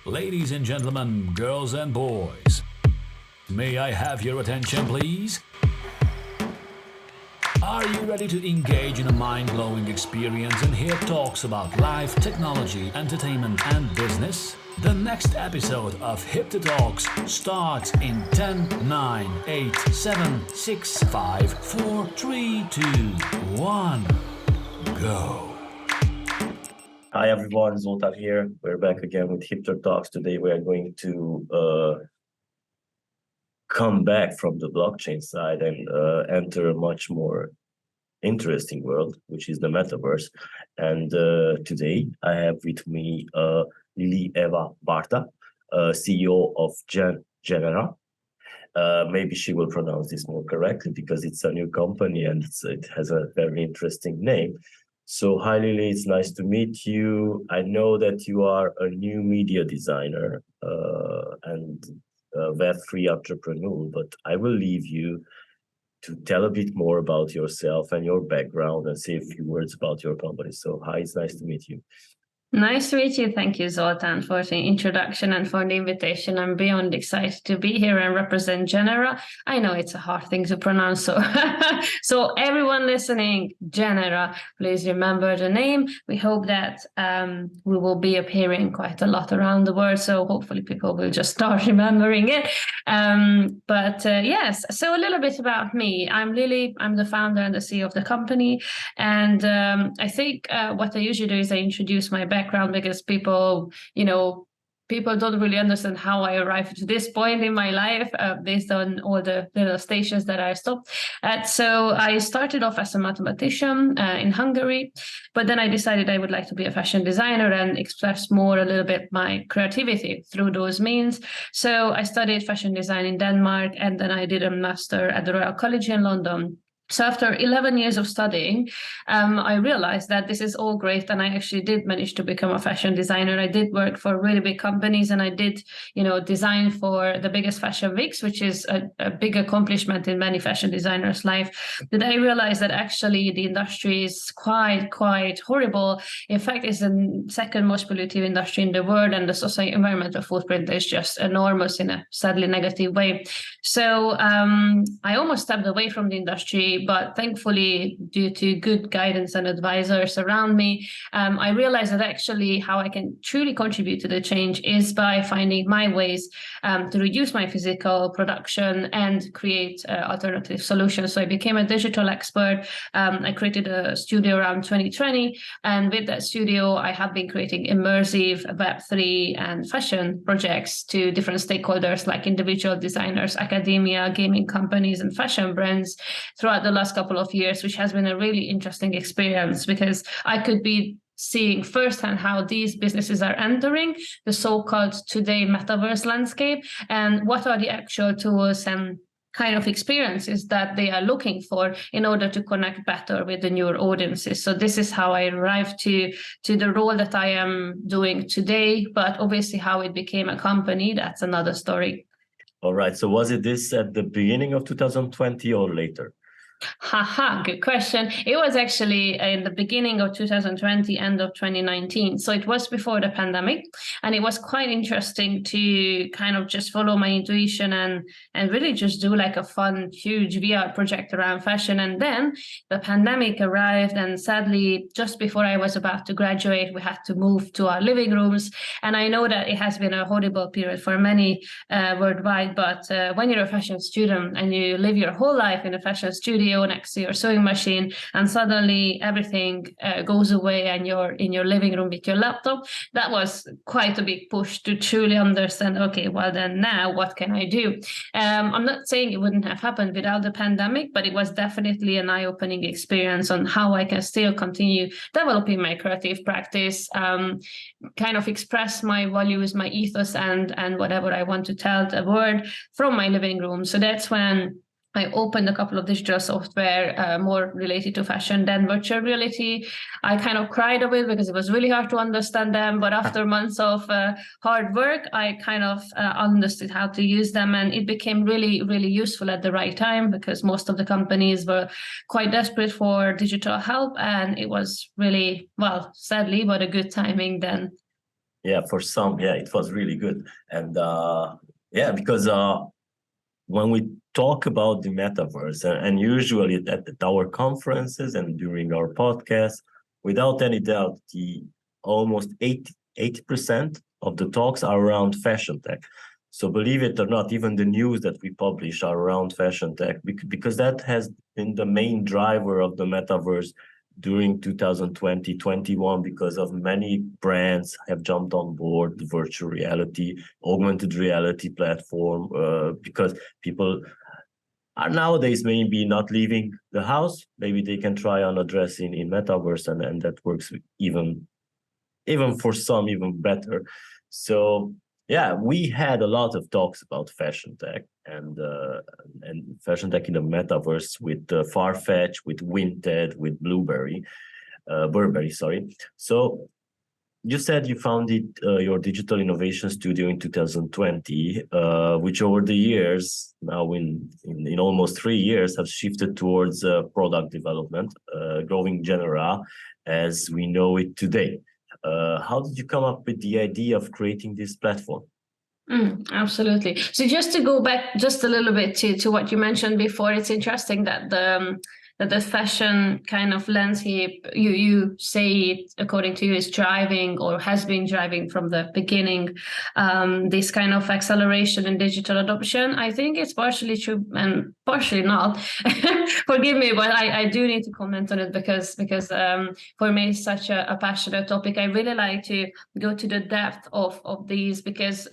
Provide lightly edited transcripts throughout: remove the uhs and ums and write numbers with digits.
Ladies and gentlemen, girls and boys, may I have your attention, please? Are you ready to engage in a mind-blowing experience and hear talks about life, technology, entertainment, and business? The next episode of HIPTHER Talks starts in 10, 9, 8, 7, 6, 5, 4, 3, 2, 1, go. Hi everyone, Zoltan here. We're back again with HIPTHER Talks. Today we are going to come back from the blockchain side and enter a much more interesting world, which is the metaverse. And today I have with me Lili Eva Bartha, CEO of GN3RA. Maybe she will pronounce this more correctly because it's a new company and it has a very interesting name. So hi Lili, it's nice to meet you. I know that you are a new media designer and a Web3 entrepreneur, but I will leave you to tell a bit more about yourself and your background and say a few words about your company. So hi, it's nice to meet you. Nice to meet you. Thank you, Zoltan, for the introduction and for the invitation. I'm beyond excited to be here and represent GN3RA. I know it's a hard thing to pronounce, so everyone listening, GN3RA, please remember the name. We hope that we will be appearing quite a lot around the world, so hopefully people will just start remembering it. Yes, so a little bit about me. I'm Lili. I'm the founder and the CEO of the company, and I think what I usually do is I introduce my background because people don't really understand how I arrived to this point in my life based on all the little stations that I stopped at. So I started off as a mathematician in Hungary, but then I decided I would like to be a fashion designer and express more a little bit my creativity through those means. So I studied fashion design in Denmark, and then I did a master at the Royal College in London. So after 11 years of studying, I realized that this is all great, and I actually did manage to become a fashion designer. I did work for really big companies, and I did, design for the biggest fashion weeks, which is a big accomplishment in many fashion designers' life. But I realized that actually the industry is quite horrible. In fact, it's the second most pollutive industry in the world, and the social environmental footprint is just enormous in a sadly negative way. So I almost stepped away from the industry. But thankfully, due to good guidance and advisors around me, I realized that actually how I can truly contribute to the change is by finding my ways to reduce my physical production and create alternative solutions. So I became a digital expert. I created a studio around 2020. And with that studio, I have been creating immersive Web3 and fashion projects to different stakeholders like individual designers, academia, gaming companies, and fashion brands throughout the last couple of years, which has been a really interesting experience because I could be seeing firsthand how these businesses are entering the so-called today metaverse landscape and what are the actual tools and kind of experiences that they are looking for in order to connect better with the newer audiences. So this is how I arrived to the role that I am doing today, but obviously how it became a company, that's another story. All right, so was it this at the beginning of 2020 or later? Good question. It was actually in the beginning of 2020, end of 2019. So it was before the pandemic. And it was quite interesting to kind of just follow my intuition and really just do like a fun, huge VR project around fashion. And then the pandemic arrived. And sadly, just before I was about to graduate, we had to move to our living rooms. And I know that it has been a horrible period for many worldwide. But when you're a fashion student and you live your whole life in a fashion studio, next to your sewing machine, and suddenly everything goes away and you're in your living room with your laptop, that was quite a big push to truly understand, okay, well then now what can I do? I'm not saying it wouldn't have happened without the pandemic, but it was definitely an eye-opening experience on how I can still continue developing my creative practice, kind of express my values, my ethos, and whatever I want to tell the world from my living room. So that's when I opened a couple of digital software more related to fashion, then virtual reality. I kind of cried a bit because it was really hard to understand them. But after months of hard work, I kind of understood how to use them. And it became really, really useful at the right time because most of the companies were quite desperate for digital help. And it was really, well, sadly, but a good timing then. Yeah, for some, yeah, it was really good. And yeah, because when we talk about the metaverse, and usually at our conferences and during our podcast, without any doubt, the almost 80% of the talks are around fashion tech. So believe it or not, even the news that we publish are around fashion tech, because that has been the main driver of the metaverse during 2020-21, because of many brands have jumped on board the virtual reality, augmented reality platform, because people are nowadays maybe not leaving the house. Maybe they can try on a dress in metaverse, and that works even for some even better. So yeah, we had a lot of talks about fashion tech and fashion tech in the metaverse with Farfetch, with Vinted, with Burberry, sorry. So you said you founded your digital innovation studio in 2020, which over the years, now in almost 3 years, have shifted towards product development, growing GN3RA as we know it today. How did you come up with the idea of creating this platform? Absolutely. So just to go back just a little bit to what you mentioned before, it's interesting that the fashion kind of landscape, you say it, according to you, is driving or has been driving from the beginning, this kind of acceleration in digital adoption. I think it's partially true and partially not. Forgive me, but I do need to comment on it because for me it's such a passionate topic. I really like to go to the depth of these, because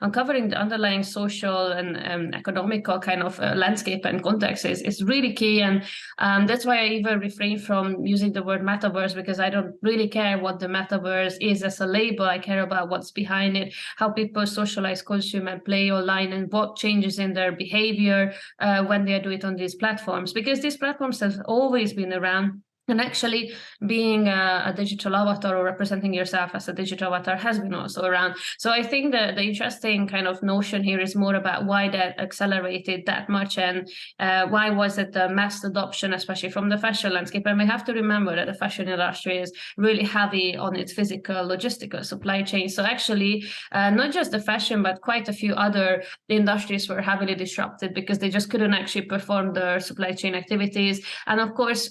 uncovering the underlying social and economical kind of landscape and context is really key. And that's why I even refrain from using the word metaverse, because I don't really care what the metaverse is as a label. I care about what's behind it, how people socialize, consume, and play online, and what changes in their behavior when they do it on these platforms. Because these platforms have always been around. And actually, being a digital avatar or representing yourself as a digital avatar has been also around. So I think that the interesting kind of notion here is more about why that accelerated that much, and why was it the mass adoption, especially from the fashion landscape. And we have to remember that the fashion industry is really heavy on its physical, logistical supply chain. So actually, not just the fashion, but quite a few other industries were heavily disrupted because they just couldn't actually perform their supply chain activities. And of course,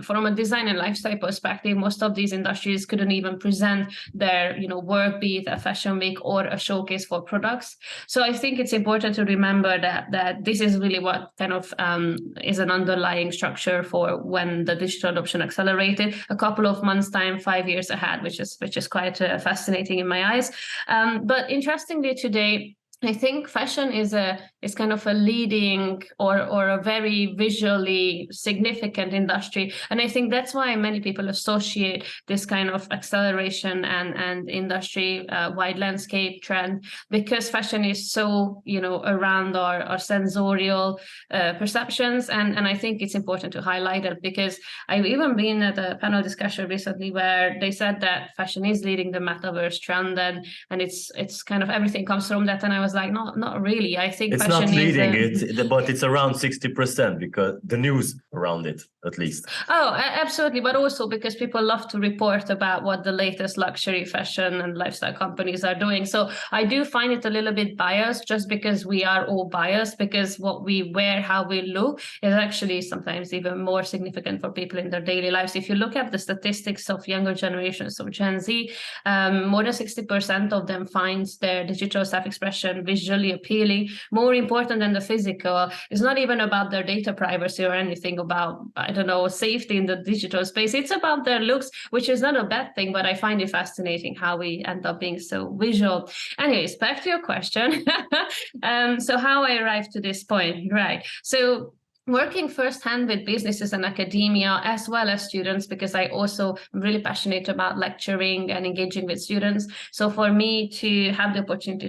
from a design and lifestyle perspective, most of these industries couldn't even present their work, be it a fashion week or a showcase for products. So I think it's important to remember that this is really what kind of is an underlying structure for when the digital adoption accelerated a couple of months' time, 5 years ahead, which is quite fascinating in my eyes. But interestingly, today, I think fashion is kind of a leading or a very visually significant industry. And I think that's why many people associate this kind of acceleration and industry wide landscape trend, because fashion is so, around our sensorial perceptions. And I think it's important to highlight it, because I've even been at a panel discussion recently where they said that fashion is leading the metaverse trend, and it's kind of everything comes from that. And I was like, not really. I think it's fashion not leading it, but it's around 60% because the news around it, at least. Oh, absolutely. But also because people love to report about what the latest luxury fashion and lifestyle companies are doing. So I do find it a little bit biased, just because we are all biased, because what we wear, how we look, is actually sometimes even more significant for people in their daily lives. If you look at the statistics of younger generations of Gen Z, more than 60% of them finds their digital self-expression visually appealing. More important than the physical. It's not even about their data privacy or anything about, safety in the digital space. It's about their looks, which is not a bad thing, but I find it fascinating how we end up being so visual. Anyways, back to your question. So how I arrived to this point, right? So working firsthand with businesses and academia, as well as students, because I also am really passionate about lecturing and engaging with students. So for me to have the opportunity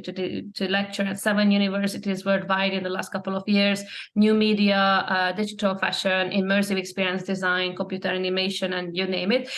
to lecture at 7 universities worldwide in the last couple of years, new media, digital fashion, immersive experience design, computer animation, and you name it,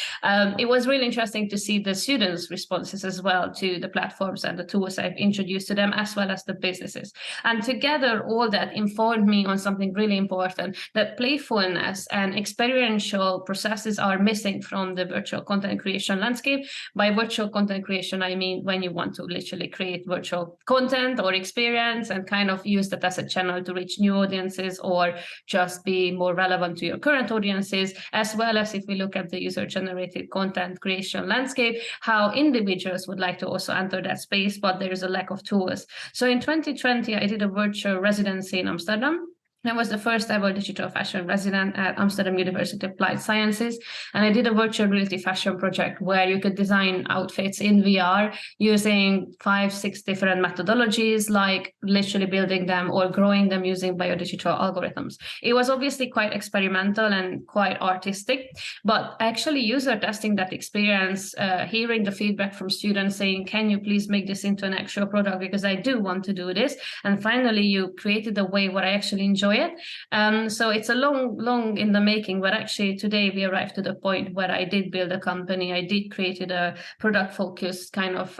it was really interesting to see the students' responses as well to the platforms and the tools I've introduced to them, as well as the businesses. And together, all that informed me on something really important, important, that playfulness and experiential processes are missing from the virtual content creation landscape. By virtual content creation, I mean when you want to literally create virtual content or experience and kind of use that as a channel to reach new audiences or just be more relevant to your current audiences, as well as if we look at the user-generated content creation landscape, how individuals would like to also enter that space, but there is a lack of tools. So in 2020, I did a virtual residency in Amsterdam. I was the first ever digital fashion resident at Amsterdam University of Applied Sciences. And I did a virtual reality fashion project where you could design outfits in VR using 5-6 different methodologies, like literally building them or growing them using biodigital algorithms. It was obviously quite experimental and quite artistic, but actually user testing that experience, hearing the feedback from students saying, can you please make this into an actual product because I do want to do this. And finally, you created a way where I actually enjoy it. So it's a long in the making, but actually today we arrived to the point where I did build a company. I did created a product focused kind of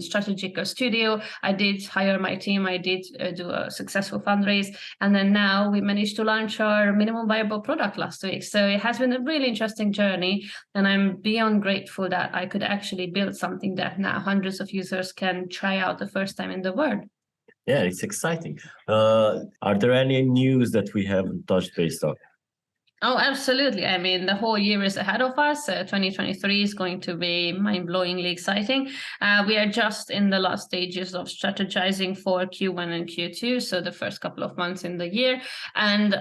strategic studio. I did hire my team. I did do a successful fundraise. And then now we managed to launch our minimum viable product last week. So it has been a really interesting journey. And I'm beyond grateful that I could actually build something that now hundreds of users can try out the first time in the world. Yeah, it's exciting. Are there any news that we haven't touched base on? Oh, absolutely. I mean, the whole year is ahead of us. 2023 is going to be mind-blowingly exciting. We are just in the last stages of strategizing for Q1 and Q2, so the first couple of months in the year. And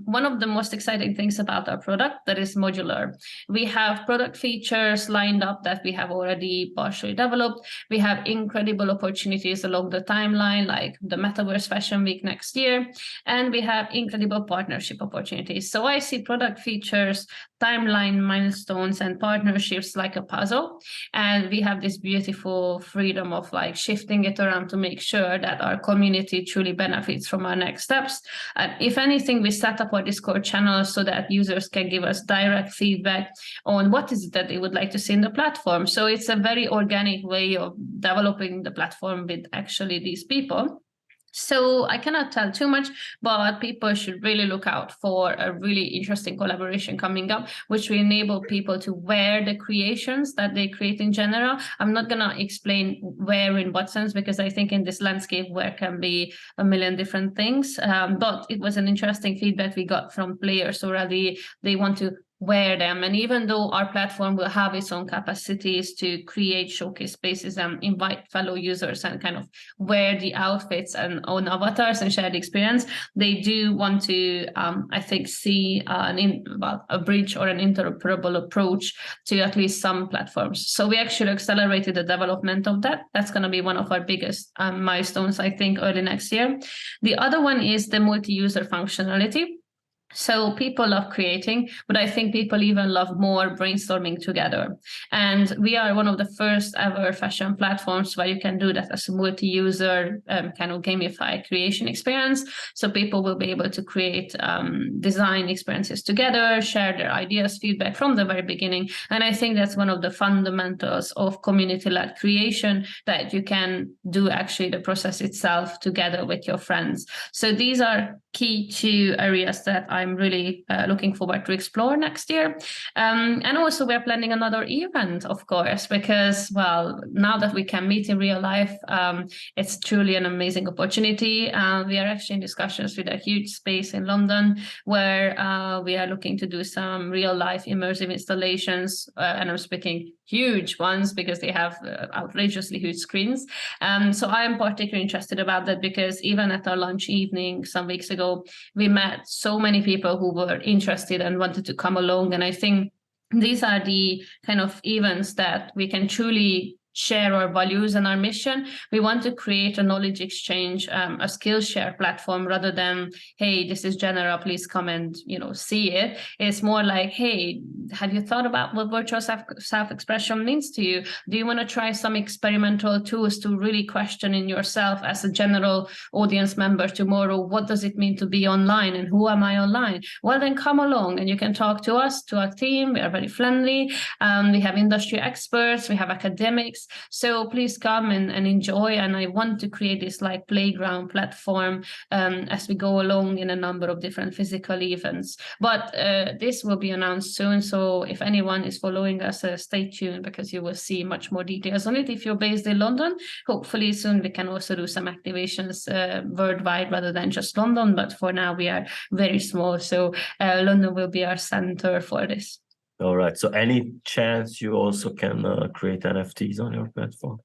one of the most exciting things about our product that is modular. We have product features lined up that we have already partially developed. We have incredible opportunities along the timeline, like the Metaverse Fashion Week next year. And we have incredible partnership opportunities. So I see product features, timeline, milestones, and partnerships like a puzzle. And we have this beautiful freedom of like shifting it around to make sure that our community truly benefits from our next steps. And if anything, we set up our Discord channel so that users can give us direct feedback on what is it that they would like to see in the platform. So it's a very organic way of developing the platform with actually these people. So I cannot tell too much, but people should really look out for a really interesting collaboration coming up, which will enable people to wear the creations that they create in general. I'm not going to explain where in what sense, because I think in this landscape where can be a million different things. But it was an interesting feedback we got from players already. They want to wear them. And even though our platform will have its own capacities to create showcase spaces and invite fellow users and kind of wear the outfits and own avatars and share the experience, they do want to, I think, see a bridge or an interoperable approach to at least some platforms. So we actually accelerated the development of that. That's going to be one of our biggest milestones, I think, early next year. The other one is the multi-user functionality. So people love creating, but I think people even love more brainstorming together. And we are one of the first ever fashion platforms where you can do that as a multi-user kind of gamified creation experience. So people will be able to create design experiences together, share their ideas, feedback from the very beginning. And I think that's one of the fundamentals of community-led creation, that you can do actually the process itself together with your friends. So these are key two areas that I'm really looking forward to explore next year. And also we're planning another event, of course, because, well, now that we can meet in real life, it's truly an amazing opportunity. We are actually in discussions with a huge space in London where we are looking to do some real life immersive installations. And I'm speaking huge ones because they have outrageously huge screens. So I'm particularly interested about that because even at our lunch evening some weeks ago, we met so many people who were interested and wanted to come along. And I think these are the kind of events that we can truly share our values and our mission. We want to create a knowledge exchange, a skill share platform, rather than, hey, this is general, please come and, see it. It's more like, hey, have you thought about what virtual self-expression means to you? Do you want to try some experimental tools to really question in yourself as a general audience member tomorrow? What does it mean to be online and who am I online? Well, then come along and you can talk to us, to our team. We are very friendly. We have industry experts, we have academics, this. So please come and enjoy. And I want to create this like playground platform as we go along in a number of different physical events. But this will be announced soon. So if anyone is following us, stay tuned, because you will see much more details on it. If you're based in London, hopefully soon we can also do some activations worldwide rather than just London. But for now, we are very small. So London will be our center for this. All right. So any chance you also can create NFTs on your platform?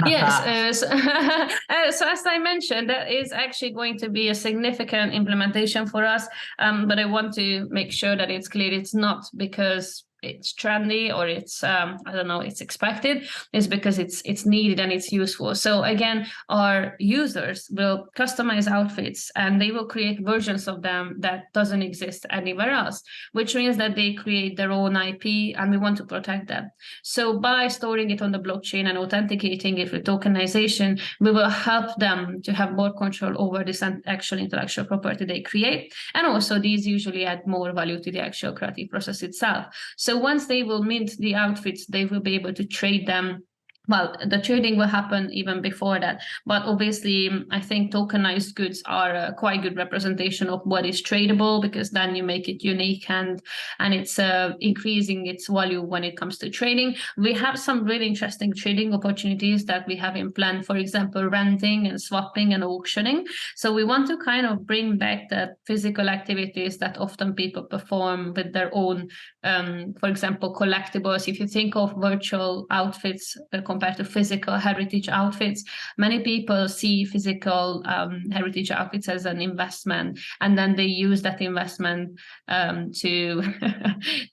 Yes. So as I mentioned, that is actually going to be a significant implementation for us. But I want to make sure that it's clear it's not because it's trendy or it's it's expected. It's because it's needed and it's useful. So again, our users will customize outfits and they will create versions of them that doesn't exist anywhere else, which means that they create their own IP, and we want to protect them. So by storing it on the blockchain and authenticating it with tokenization, we will help them to have more control over this actual intellectual property they create. And also these usually add more value to the actual creative process itself. So once they will mint the outfits, they will be able to trade them. Well, the trading will happen even before that. But obviously, I think tokenized goods are a quite good representation of what is tradable, because then you make it unique and it's increasing its value when it comes to trading. We have some really interesting trading opportunities that we have in plan, for example, renting and swapping and auctioning. So we want to kind of bring back the physical activities that often people perform with their own, for example, collectibles. If you think of virtual outfits compared to physical heritage outfits, many people see physical heritage outfits as an investment, and then they use that investment to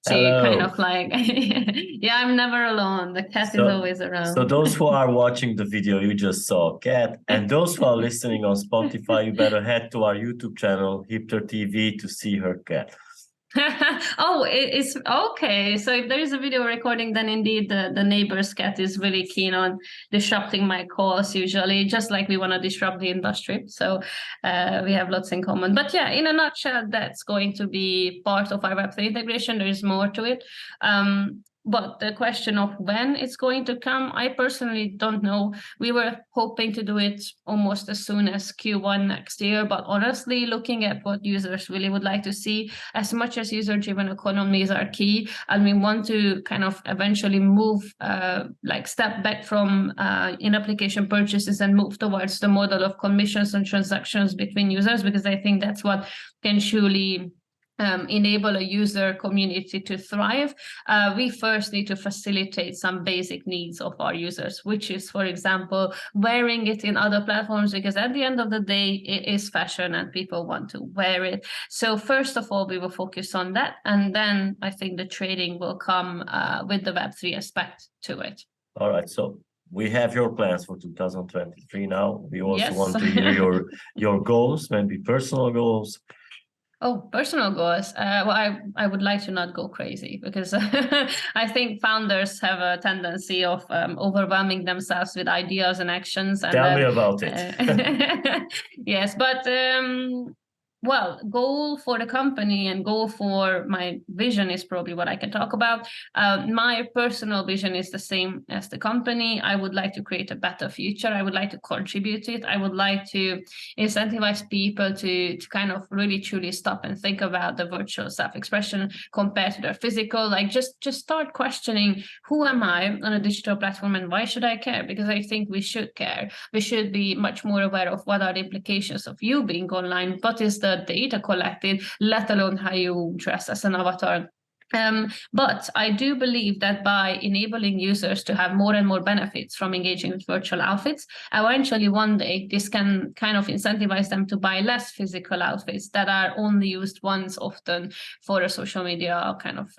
kind of like yeah, I'm never alone, the cat is always around. So those who are watching the video, you just saw a cat, and those who are listening on Spotify, you better head to our YouTube channel HIPTHER TV to see her cat. Oh, it's okay. So if there is a video recording, then indeed the neighbor's cat is really keen on disrupting my calls usually, just like we want to disrupt the industry. So we have lots in common. But yeah, in a nutshell, that's going to be part of our Web3 integration. There is more to it. But the question of when it's going to come, I personally don't know. We were hoping to do it almost as soon as Q1 next year. But honestly, looking at what users really would like to see, as much as user-driven economies are key, and we want to kind of eventually move, step back from in-application purchases and move towards the model of commissions and transactions between users, because I think that's what can truly enable a user community to thrive. We first need to facilitate some basic needs of our users, which is, for example, wearing it in other platforms, because at the end of the day, it is fashion and people want to wear it. So first of all, we will focus on that. And then I think the trading will come with the Web3 aspect to it. All right. So we have your plans for 2023 now. We also want to hear your goals, maybe personal goals. Oh, personal goals. Well, I would like to not go crazy, because I think founders have a tendency of overwhelming themselves with ideas and actions. And Tell me about it. Yes, but well, goal for the company and goal for my vision is probably what I can talk about. My personal vision is the same as the company. I would like to create a better future. I would like to contribute to it. I would like to incentivize people to kind of really truly stop and think about the virtual self-expression compared to their physical. Like just start questioning, who am I on a digital platform and why should I care? Because I think we should care. We should be much more aware of what are the implications of you being online. What is the data collected, let alone how you dress as an avatar. But I do believe that by enabling users to have more and more benefits from engaging with virtual outfits, eventually one day this can kind of incentivize them to buy less physical outfits that are only used once, often for a social media kind of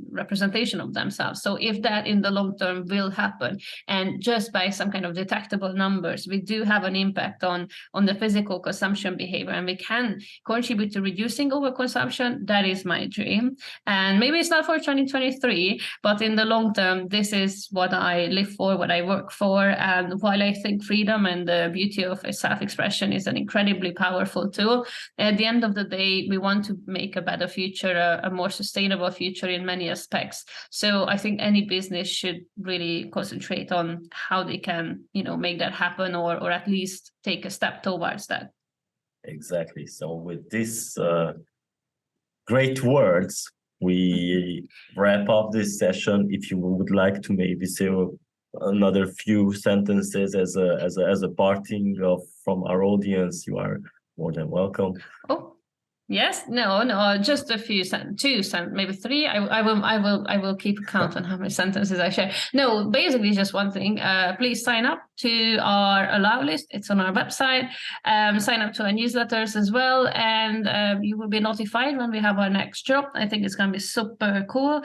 representation of themselves. So if that in the long term will happen, and just by some kind of detectable numbers, we do have an impact on the physical consumption behavior, and we can contribute to reducing overconsumption, that is my dream. And maybe maybe it's not for 2023, but in the long term, this is what I live for, what I work for. And while I think freedom and the beauty of self-expression is an incredibly powerful tool, at the end of the day, we want to make a better future, a more sustainable future in many aspects. So I think any business should really concentrate on how they can, make that happen, or at least take a step towards that. Exactly. So with this great words, we wrap up this session. If you would like to maybe say another few sentences as a parting from our audience, you are more than welcome. Oh, yes, no, just a few maybe three. I will keep count on how many sentences I share. No, basically just one thing. Please sign up to our allow list. It's on our website. Sign up to our newsletters as well, and you will be notified when we have our next drop. I think it's going to be super cool.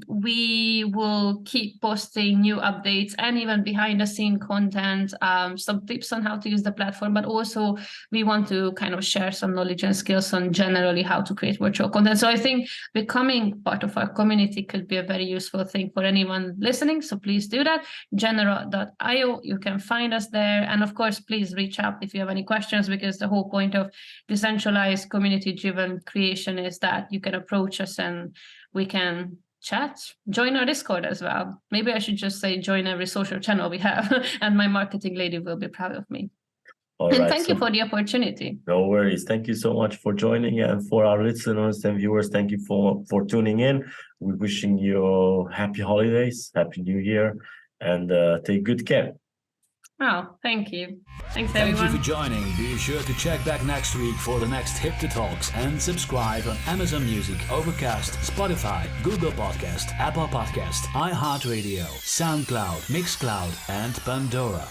We will keep posting new updates and even behind the scene content, some tips on how to use the platform, but also we want to kind of share some knowledge and skills on generally how to create virtual content. So I think becoming part of our community could be a very useful thing for anyone listening. So please do that. Genera.io, you can find us there. And of course, please reach out if you have any questions, because the whole point of decentralized community-driven creation is that you can approach us and we can chat. Join our Discord as well. Maybe I should just say join every social channel we have and my marketing lady will be proud of me. And thank you for the opportunity. No worries. Thank you so much for joining. And for our listeners and viewers, thank you for tuning in. We're wishing you happy holidays, happy new year, and take good care. Oh, thank you. Thanks, everyone. Thank you for joining. Be sure to check back next week for the next HIPTHER Talks and subscribe on Amazon Music, Overcast, Spotify, Google Podcast, Apple Podcast, iHeartRadio, SoundCloud, Mixcloud, and Pandora.